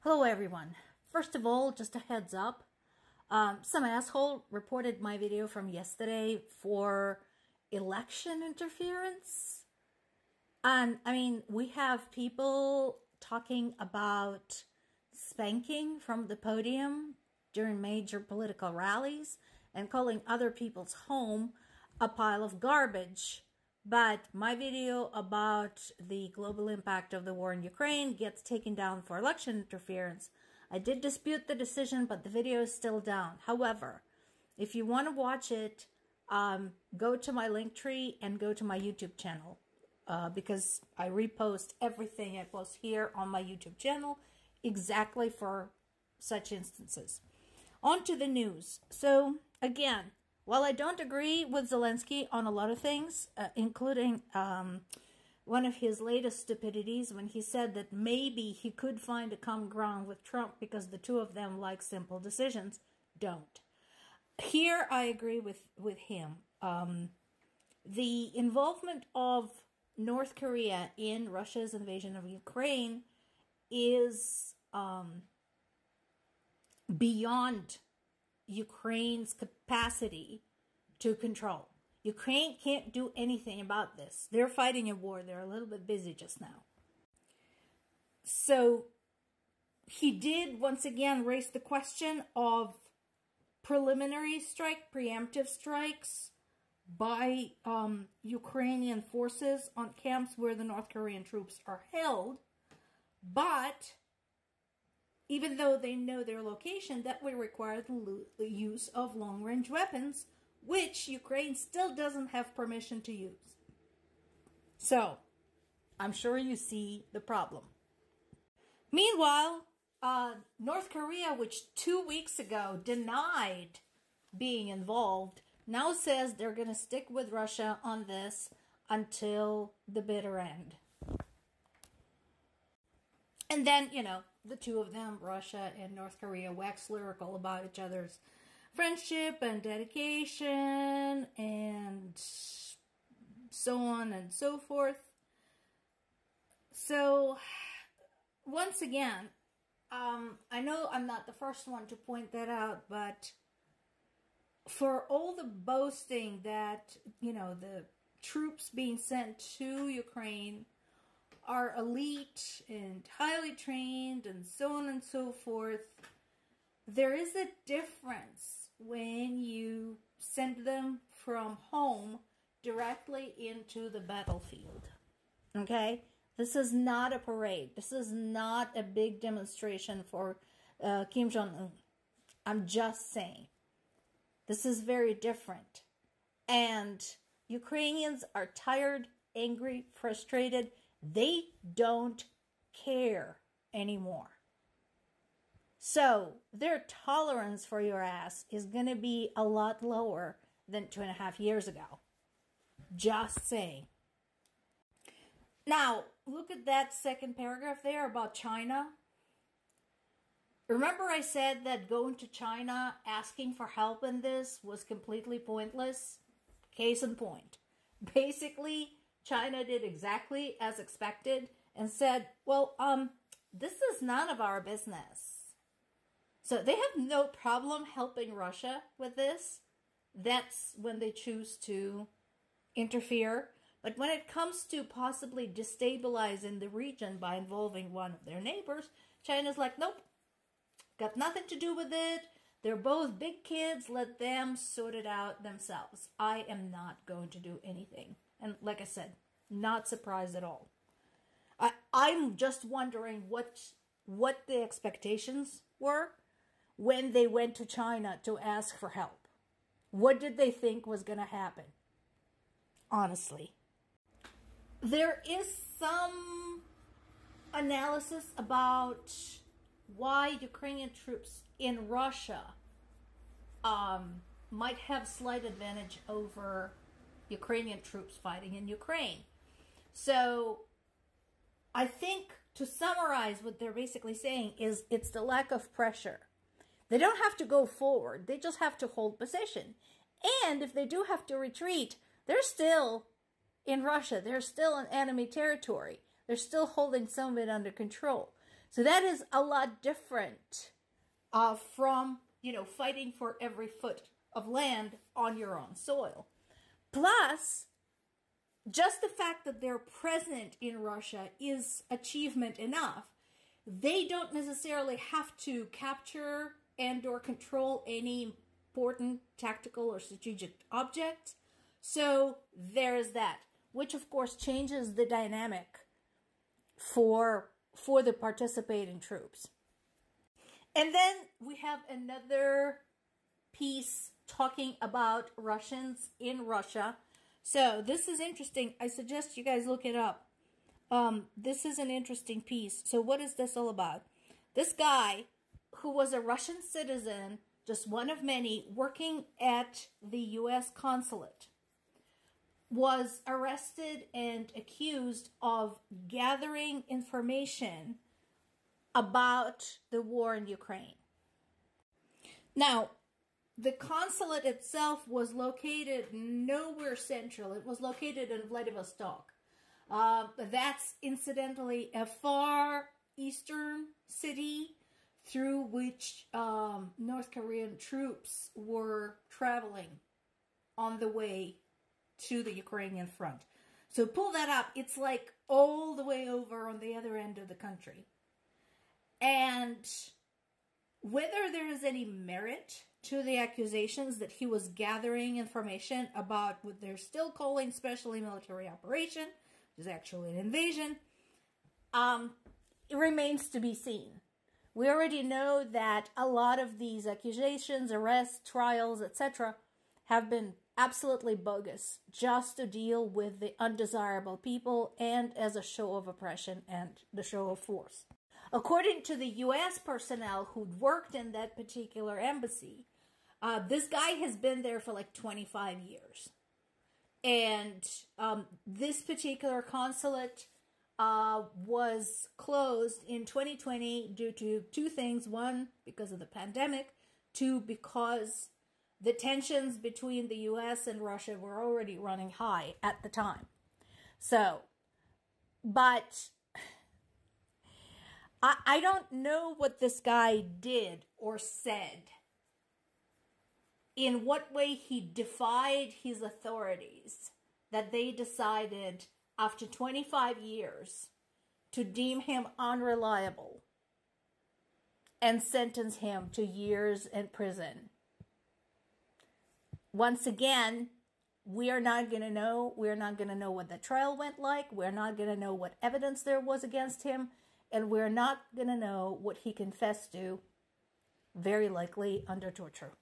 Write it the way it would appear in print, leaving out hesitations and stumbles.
Hello everyone. First of all, just a heads up. Some asshole reported my video from yesterday for election interference. And I mean, we have people talking about spanking from the podium during major political rallies and calling other people's home a pile of garbage. But my video about the global impact of the war in Ukraine gets taken down for election interference. I did dispute the decision, but the video is still down. However, if you want to watch it, go to my Linktree and go to my YouTube channel. Because I repost everything I post here on my YouTube channel exactly for such instances. On to the news. So, again, while I don't agree with Zelensky on a lot of things, including one of his latest stupidities when he said that maybe he could find a common ground with Trump because the two of them like simple decisions, don't. Here I agree with him. The involvement of North Korea in Russia's invasion of Ukraine is beyond Ukraine's capacity to control. Ukraine can't do anything about this. They're fighting a war. They're a little bit busy just now. So he did once again raise the question of preliminary strike, preemptive strikes by Ukrainian forces on camps where the North Korean troops are held. But even though they know their location, that would require the use of long-range weapons, which Ukraine still doesn't have permission to use. So, I'm sure you see the problem. Meanwhile, North Korea, which 2 weeks ago denied being involved, now says they're going to stick with Russia on this until the bitter end. And then, you know, the two of them, Russia and North Korea, wax lyrical about each other's friendship and dedication and so on and so forth. So, once again, I know I'm not the first one to point that out, but for all the boasting that, you know, the troops being sent to Ukraine are elite and highly trained and so on and so forth, there is a difference when you send them from home directly into the battlefield. Okay? This is not a parade. This is not a big demonstration for Kim Jong-un. I'm just saying. This is very different. And Ukrainians are tired, angry, frustrated. They don't care anymore. So, their tolerance for your ass is going to be a lot lower than 2.5 years ago. Just saying. Now, look at that second paragraph there about China. Remember I said that going to China, asking for help in this was completely pointless? Case in point. Basically, China did exactly as expected and said, well, this is none of our business. So they have no problem helping Russia with this. That's when they choose to interfere. But when it comes to possibly destabilizing the region by involving one of their neighbors, China's like, nope, got nothing to do with it. They're both big kids. Let them sort it out themselves. I am not going to do anything. And like I said, not surprised at all. I'm just wondering what the expectations were when they went to China to ask for help. What did they think was going to happen? Honestly. There is some analysis about why Ukrainian troops in Russia might have slight advantage over Ukrainian troops fighting in Ukraine. So, I think to summarize what they're basically saying is it's the lack of pressure. They don't have to go forward. They just have to hold position. And if they do have to retreat, they're still in Russia. They're still in enemy territory. They're still holding some of it under control. So that is a lot different from, fighting for every foot of land on your own soil. Plus, just the fact that they're present in Russia is achievement enough. They don't necessarily have to capture and or control any important tactical or strategic object. So there's that, which of course changes the dynamic for the participating troops. And then we have another piece talking about Russians in Russia. So this is interesting. I suggest you guys look it up. This is an interesting piece. So what is this all about? This guy, who was a Russian citizen, just one of many, working at the U.S. consulate, was arrested and accused of gathering information about the war in Ukraine. Now, the consulate itself was located nowhere central. It was located in Vladivostok. That's incidentally a far eastern city through which North Korean troops were traveling on the way to the Ukrainian front. So pull that up. It's like all the way over on the other end of the country. And whether there is any merit to the accusations that he was gathering information about what they're still calling specially military operation, which is actually an invasion, it remains to be seen. We already know that a lot of these accusations, arrests, trials, etc. have been absolutely bogus, just to deal with the undesirable people and as a show of oppression and the show of force. According to the U.S. personnel who'd worked in that particular embassy, this guy has been there for like 25 years. And this particular consulate was closed in 2020 due to two things. One, because of the pandemic. Two, because the tensions between the U.S. and Russia were already running high at the time. So, but I don't know what this guy did or said. In what way he defied his authorities that they decided after 25 years to deem him unreliable and sentence him to years in prison. Once again, we are not going to know. We're not going to know what the trial went like. We're not going to know what evidence there was against him. And we're not going to know what he confessed to, very likely under torture.